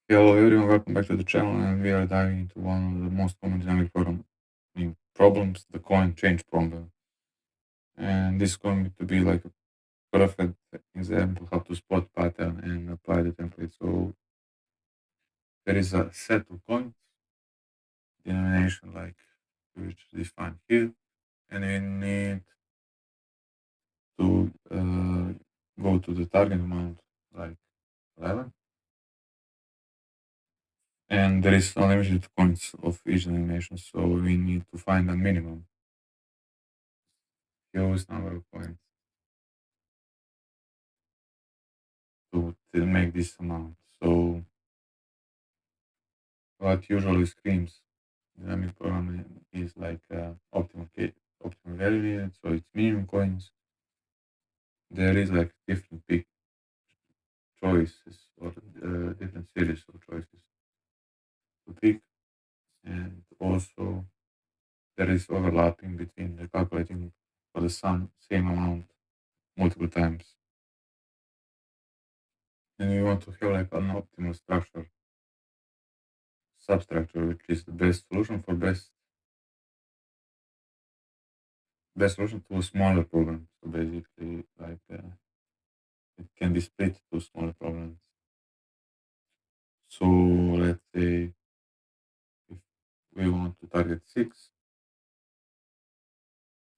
Hello everyone, welcome back to the channel, and we are diving into one of the most common dynamic problems, the coin change problem. And this is going to be like a perfect example how to spot pattern and apply the template. So there is a set of coins, denomination like which is defined here, and we need to go to the target amount like 11, and there is unlimited coins of each denomination, so we need to find a minimum huge number of coins to make this amount. So what usually screams dynamic programming is like optimal value, so it's minimum coins. There is like different pick choices or different series of choices to pick, and also there is overlapping between the calculating for the same amount multiple times. And we want to have like an optimal structure, substructure, which is the best solution for best solution to a smaller problem. So basically, like it can be split to smaller problems. So let's say if we want to target 6,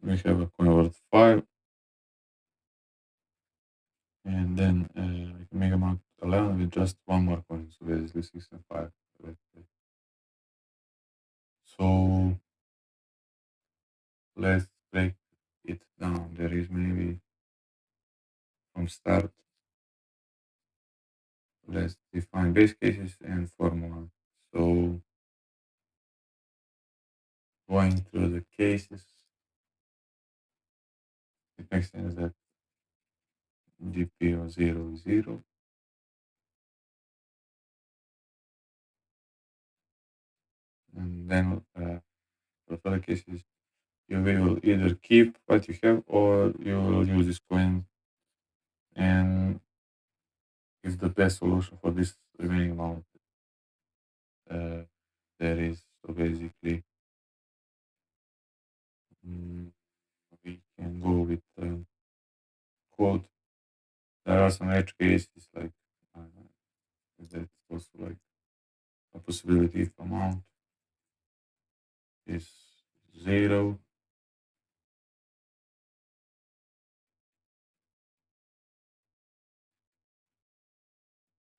we have a coin worth 5, and then we can make amount 11 with just one more coin. So basically 6 and 5. Let's say. So let's break it down. There is maybe from start. Let's define base cases and formula. So going through the cases, it makes sense that GP of 0 is 0. And then for other cases, you will either keep what you have or you will use this coin, and it's the best solution for this remaining amount uh, there is. So basically, mm, we can go with quote. There are some edge cases like that's also like a possibility if amount is 0.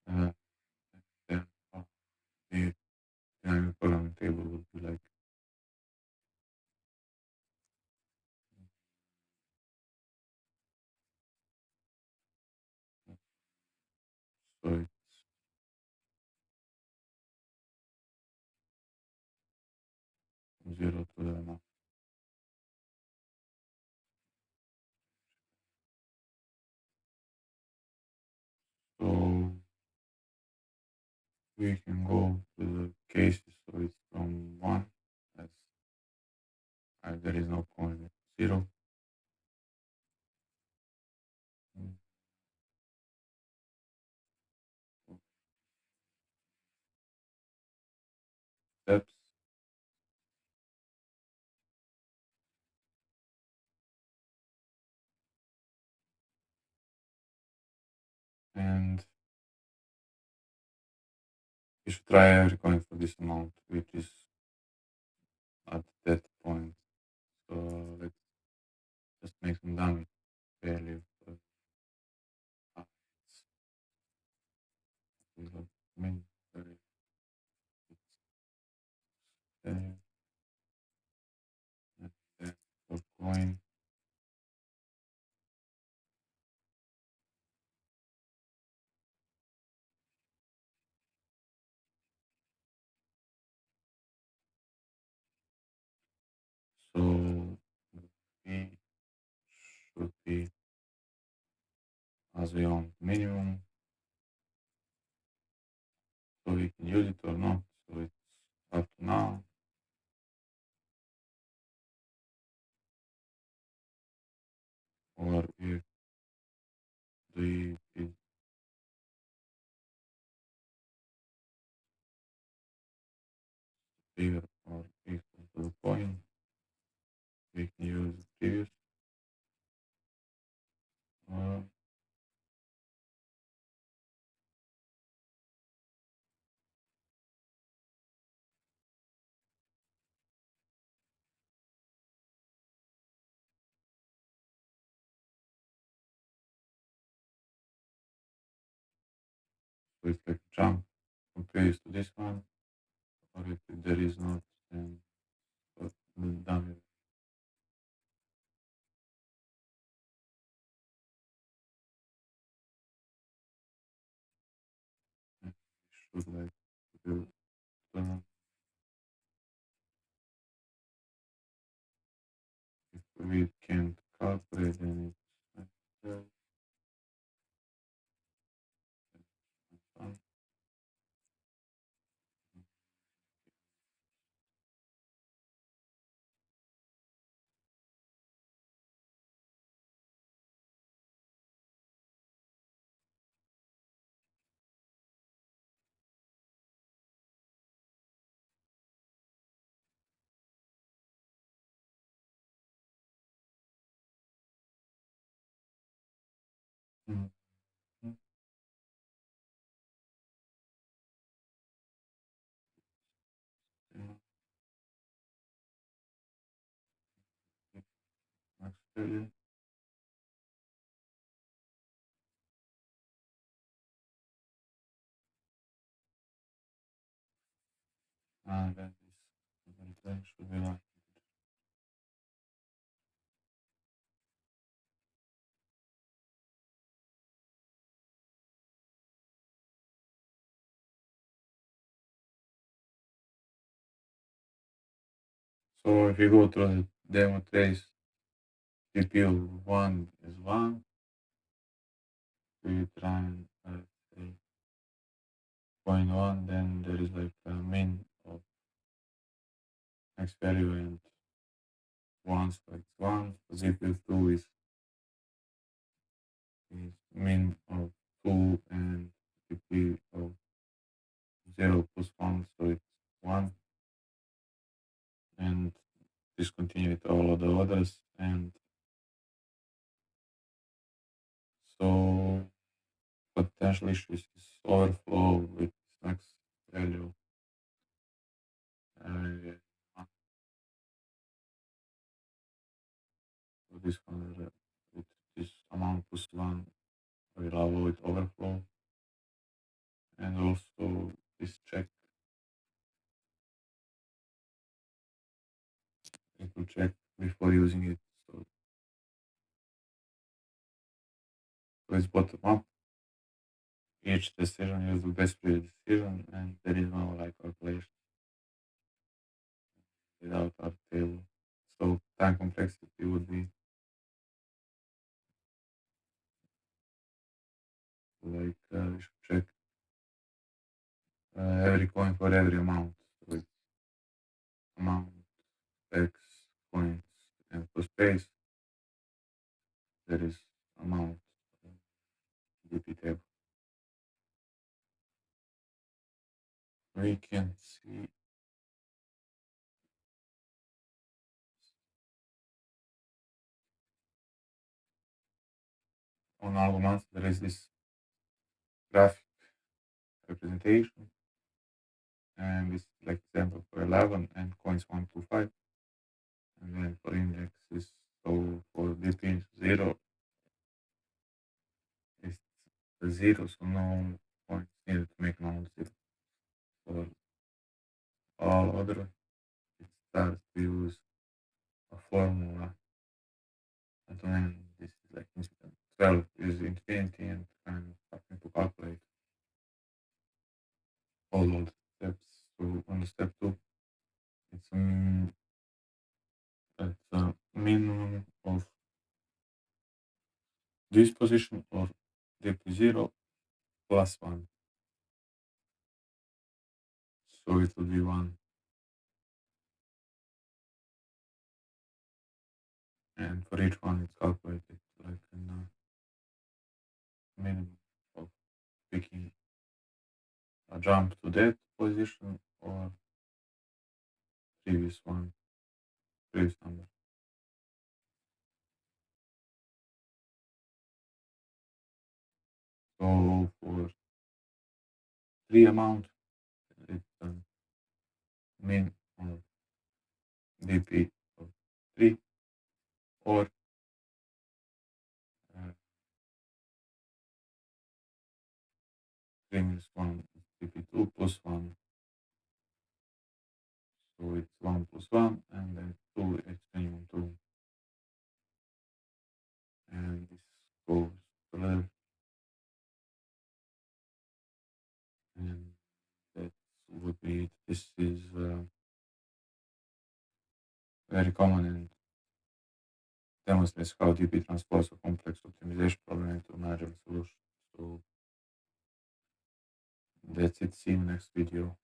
Uh, then the dynamic programming table would be like so it's from 0 to the amount. So we can go to the cases. So it's from 1. That's there is no coin. 0. mm, Steps, and you should try every coin for this amount, which is at that point. So let's just make some dummy value. Uh, Min value, and then for coin. So we should be as we want minimum, so we can use it or not. So it's up to now. Or if the bigger or equal to the coin. We can use the previous. Uh, so it's like a jump from previous to this one, or if there is not, then done with it. Should like do turn if we can't calculate then it's like done. Mhm. Yeah, actually, then this should be like so if you go to the demo trace, CPU one is one, so you try and say point one, then there is like a min of x value and ones like one. CPU two is min of two and CPU of zero plus one, so it's one, and discontinue with all of the others, and so potential issues is overflow with next value. Uh, so this one with this amount plus one will avoid overflow, and also this check it will check before using it. So it's bottom up. Each decision is the best previous decision, and there is no like calculation without our table. So time complexity would be like we should check every coin for every amount. So it's amount X coins and for space there is amount DP table. We can see on arguments there is this graphic representation, and it's like example for 11 and coins 1 to 5, and then for indexes. So for DP 0 is the 0, so no points needed to make amount 0. For all other it starts to use a formula, and then this is like 12 is infinity, and kind of starting to calculate all of the steps. So on the step 2 it's it's a minimum of this position or dp 0 plus 1, so it will be 1, and for each one it's calculated like a minimum of picking a jump to that position or previous one, previous number. So for three amount, it's min or dp of three, or uh, 3 minus 1 is dp2 plus 1. So it's 1 plus 1, and then 2, it's minimum 2. And this goes to the left, and that would be it. This is very common and demonstrates how DP transforms a complex optimization problem into a manageable solution. So that's it. See you in the next video.